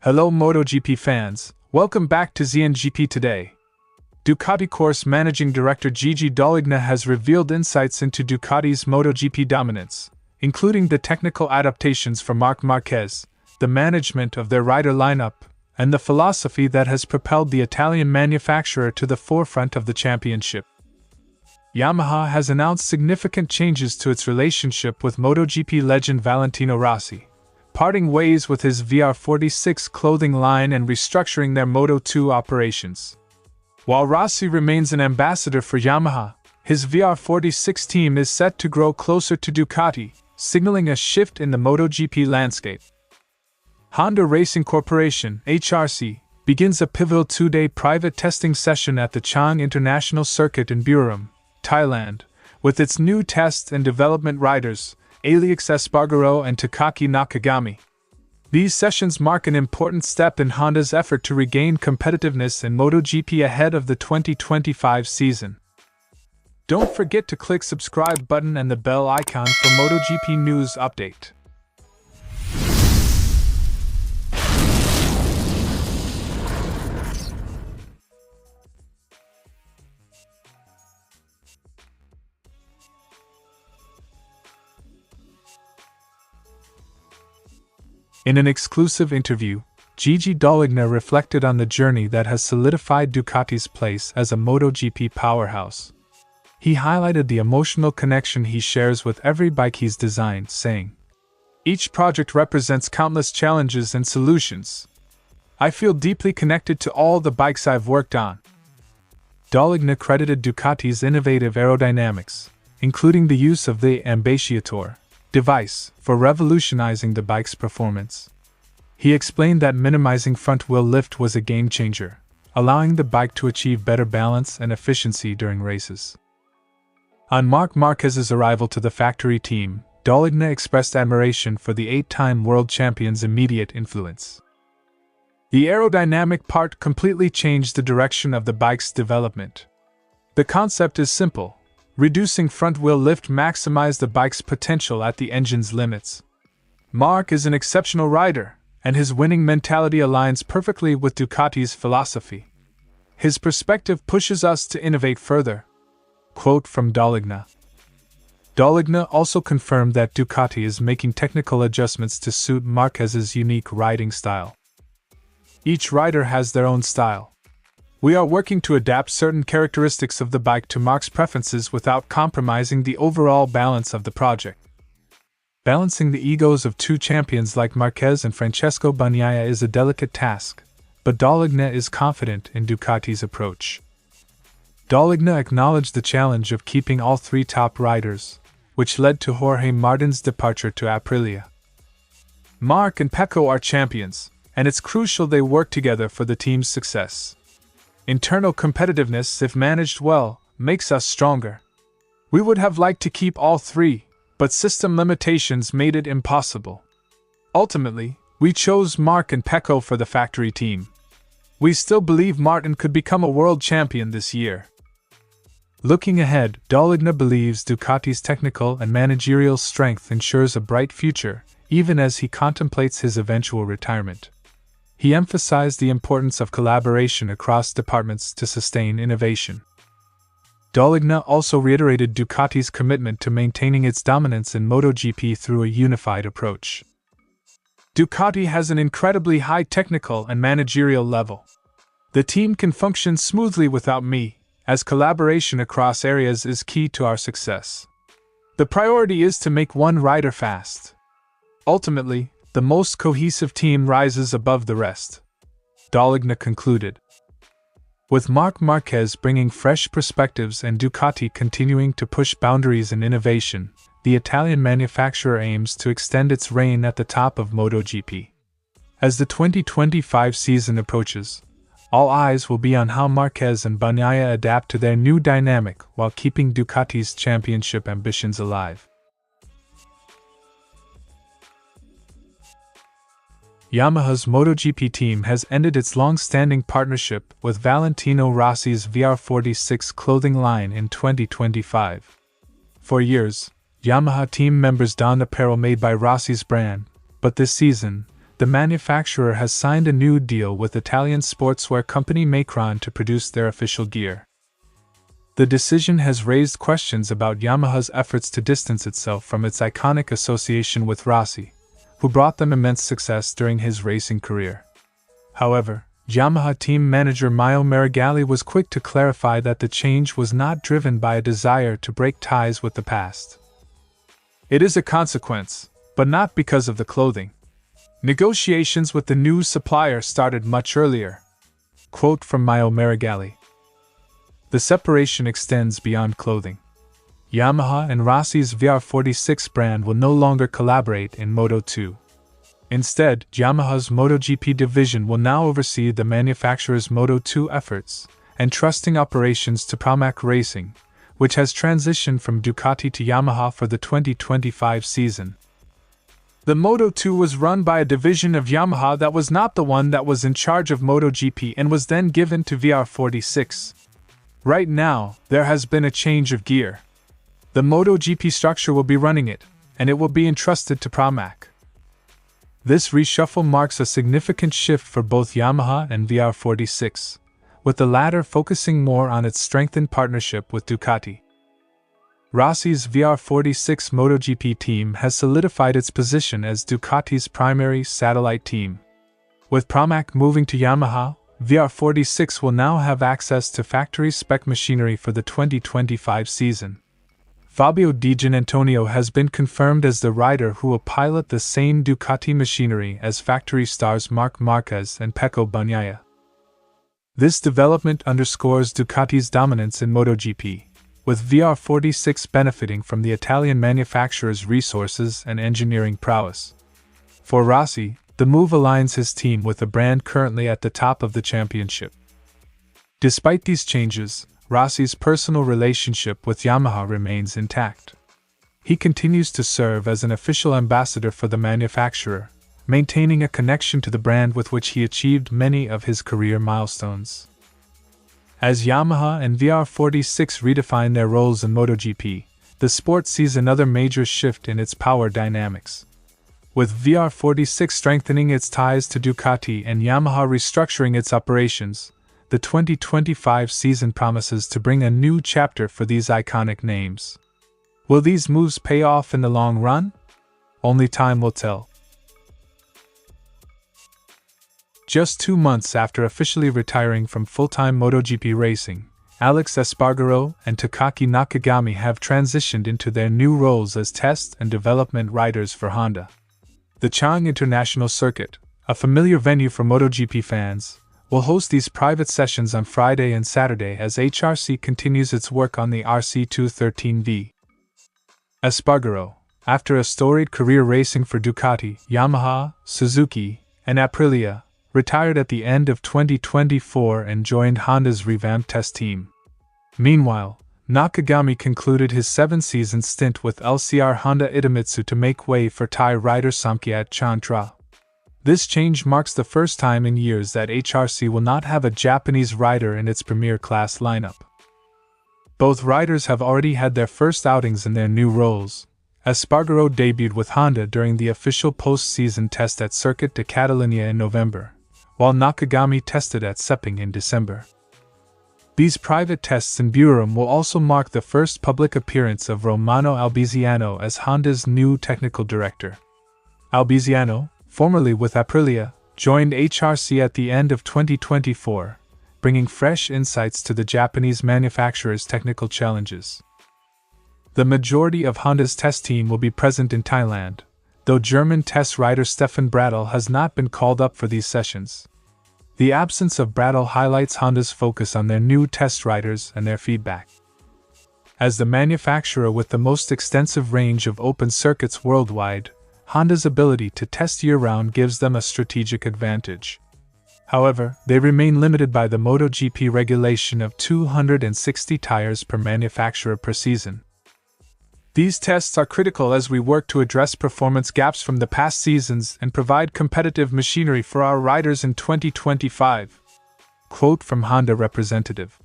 Hello MotoGP fans, welcome back to ZNGP Today. Ducati Corse Managing Director Gigi Dall'Igna has revealed insights into Ducati's MotoGP dominance, including the technical adaptations for Marc Marquez, the management of their rider lineup, and the philosophy that has propelled the Italian manufacturer to the forefront of the championship. Yamaha has announced significant changes to its relationship with MotoGP legend Valentino Rossi, parting ways with his VR46 clothing line and restructuring their Moto2 operations. While Rossi remains an ambassador for Yamaha, his VR46 team is set to grow closer to Ducati, signaling a shift in the MotoGP landscape. Honda Racing Corporation (HRC) begins a pivotal two-day private testing session at the Chang International Circuit in Buriram, Thailand, with its new test and development riders, Aleix Espargaró and Takaaki Nakagami. These sessions mark an important step in Honda's effort to regain competitiveness in MotoGP ahead of the 2025 season. Don't forget to click subscribe button and the bell icon for MotoGP news update. In an exclusive interview, Gigi Dall'Igna reflected on the journey that has solidified Ducati's place as a MotoGP powerhouse. He highlighted the emotional connection he shares with every bike he's designed, saying, "Each project represents countless challenges and solutions. I feel deeply connected to all the bikes I've worked on." Dall'Igna credited Ducati's innovative aerodynamics, including the use of the ambasciatore device, for revolutionizing the bike's performance. He explained that minimizing front-wheel lift was a game-changer, allowing the bike to achieve better balance and efficiency during races. On Marc Marquez's arrival to the factory team, Dall'Igna expressed admiration for the 8-time world champion's immediate influence. The aerodynamic part completely changed the direction of the bike's development. The concept is simple. Reducing front-wheel lift maximized the bike's potential at the engine's limits. Marc is an exceptional rider, and his winning mentality aligns perfectly with Ducati's philosophy. His perspective pushes us to innovate further. Quote from Dall'Igna. Dall'Igna also confirmed that Ducati is making technical adjustments to suit Marquez's unique riding style. Each rider has their own style. We are working to adapt certain characteristics of the bike to Marc's preferences without compromising the overall balance of the project. Balancing the egos of two champions like Marquez and Francesco Bagnaia is a delicate task, but Dall'Igna is confident in Ducati's approach. Dall'Igna acknowledged the challenge of keeping all three top riders, which led to Jorge Martin's departure to Aprilia. Marc and Pecco are champions, and it's crucial they work together for the team's success. Internal competitiveness, if managed well, makes us stronger. We would have liked to keep all three, but system limitations made it impossible. Ultimately, we chose Marc and Pecco for the factory team. We still believe Martin could become a world champion this year. Looking ahead, Dall'Igna believes Ducati's technical and managerial strength ensures a bright future, even as he contemplates his eventual retirement. He emphasized the importance of collaboration across departments to sustain innovation. Dall'Igna also reiterated Ducati's commitment to maintaining its dominance in MotoGP through a unified approach. Ducati has an incredibly high technical and managerial level. The team can function smoothly without me, as collaboration across areas is key to our success. The priority is to make one rider fast. Ultimately, the most cohesive team rises above the rest, Dall'Igna concluded. With Marc Marquez bringing fresh perspectives and Ducati continuing to push boundaries in innovation, the Italian manufacturer aims to extend its reign at the top of MotoGP. As the 2025 season approaches, all eyes will be on how Marquez and Bagnaia adapt to their new dynamic while keeping Ducati's championship ambitions alive. Yamaha's MotoGP team has ended its long-standing partnership with Valentino Rossi's VR46 clothing line in 2025. For years, Yamaha team members donned apparel made by Rossi's brand, but this season, the manufacturer has signed a new deal with Italian sportswear company Macron to produce their official gear. The decision has raised questions about Yamaha's efforts to distance itself from its iconic association with Rossi, who brought them immense success during his racing career. However, Yamaha team manager Mio Marigali was quick to clarify that the change was not driven by a desire to break ties with the past. It is a consequence, but not because of the clothing. Negotiations with the new supplier started much earlier. Quote from Mio Marigali. The separation extends beyond clothing. Yamaha and Rossi's VR46 brand will no longer collaborate in Moto2. Instead, Yamaha's MotoGP division will now oversee the manufacturer's Moto2 efforts, entrusting operations to Pramac Racing, which has transitioned from Ducati to Yamaha for the 2025 season. The Moto2 was run by a division of Yamaha that was not the one that was in charge of MotoGP and was then given to VR46. Right now, there has been a change of gear. The MotoGP structure will be running it, and it will be entrusted to Pramac. This reshuffle marks a significant shift for both Yamaha and VR46, with the latter focusing more on its strengthened partnership with Ducati. Rossi's VR46 MotoGP team has solidified its position as Ducati's primary satellite team. With Pramac moving to Yamaha, VR46 will now have access to factory-spec machinery for the 2025 season. Fabio Di Giannantonio has been confirmed as the rider who will pilot the same Ducati machinery as factory stars Marc Marquez and Pecco Bagnaia. This development underscores Ducati's dominance in MotoGP, with VR46 benefiting from the Italian manufacturer's resources and engineering prowess. For Rossi, the move aligns his team with a brand currently at the top of the championship. Despite these changes, Rossi's personal relationship with Yamaha remains intact. He continues to serve as an official ambassador for the manufacturer, maintaining a connection to the brand with which he achieved many of his career milestones. As Yamaha and VR46 redefine their roles in MotoGP, the sport sees another major shift in its power dynamics. With VR46 strengthening its ties to Ducati and Yamaha restructuring its operations, the 2025 season promises to bring a new chapter for these iconic names. Will these moves pay off in the long run? Only time will tell. Just 2 months after officially retiring from full-time MotoGP racing, Aleix Espargaró and Takaaki Nakagami have transitioned into their new roles as test and development riders for Honda. The Chang International Circuit, a familiar venue for MotoGP fans, will host these private sessions on Friday and Saturday as HRC continues its work on the RC213V. Espargaró, after a storied career racing for Ducati, Yamaha, Suzuki, and Aprilia, retired at the end of 2024 and joined Honda's revamped test team. Meanwhile, Nakagami concluded his 7-season stint with LCR Honda Idemitsu to make way for Thai rider Somkiat Chantra. This change marks the first time in years that HRC will not have a Japanese rider in its premier class lineup. Both riders have already had their first outings in their new roles. Espargaró debuted with Honda during the official post-season test at Circuit de Catalunya in November, while Nakagami tested at Sepang in December. These private tests in Buriram will also mark the first public appearance of Romano Albiziano as Honda's new technical director. Albiziano, formerly with Aprilia, joined HRC at the end of 2024, bringing fresh insights to the Japanese manufacturer's technical challenges. The majority of Honda's test team will be present in Thailand, though German test rider Stefan Bradl has not been called up for these sessions. The absence of Bradl highlights Honda's focus on their new test riders and their feedback. As the manufacturer with the most extensive range of open circuits worldwide, Honda's ability to test year-round gives them a strategic advantage. However, they remain limited by the MotoGP regulation of 260 tires per manufacturer per season. These tests are critical as we work to address performance gaps from the past seasons and provide competitive machinery for our riders in 2025. Quote from Honda representative.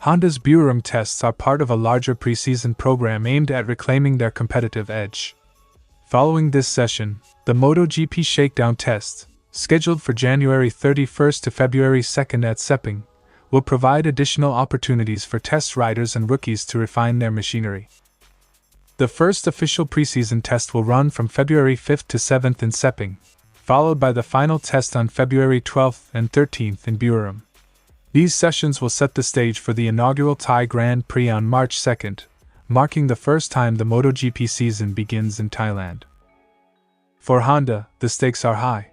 Honda's Buriram tests are part of a larger preseason program aimed at reclaiming their competitive edge. Following this session, the MotoGP Shakedown Test, scheduled for January 31st to February 2nd at Sepang, will provide additional opportunities for test riders and rookies to refine their machinery. The first official preseason test will run from February 5th to 7th in Sepang, followed by the final test on February 12th and 13th in Buriram. These sessions will set the stage for the inaugural Thai Grand Prix on March 2nd, marking the first time the MotoGP season begins in Thailand. For Honda, the stakes are high.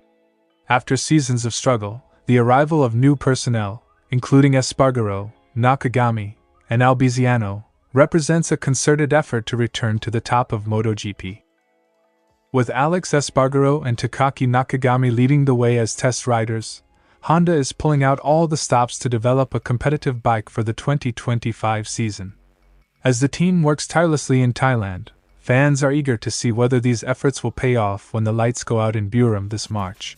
After seasons of struggle, the arrival of new personnel, including Espargaró, Nakagami, and Aleix, represents a concerted effort to return to the top of MotoGP. With Aleix Espargaró and Takaaki Nakagami leading the way as test riders, Honda is pulling out all the stops to develop a competitive bike for the 2025 season. As the team works tirelessly in Thailand, fans are eager to see whether these efforts will pay off when the lights go out in Buriram this March.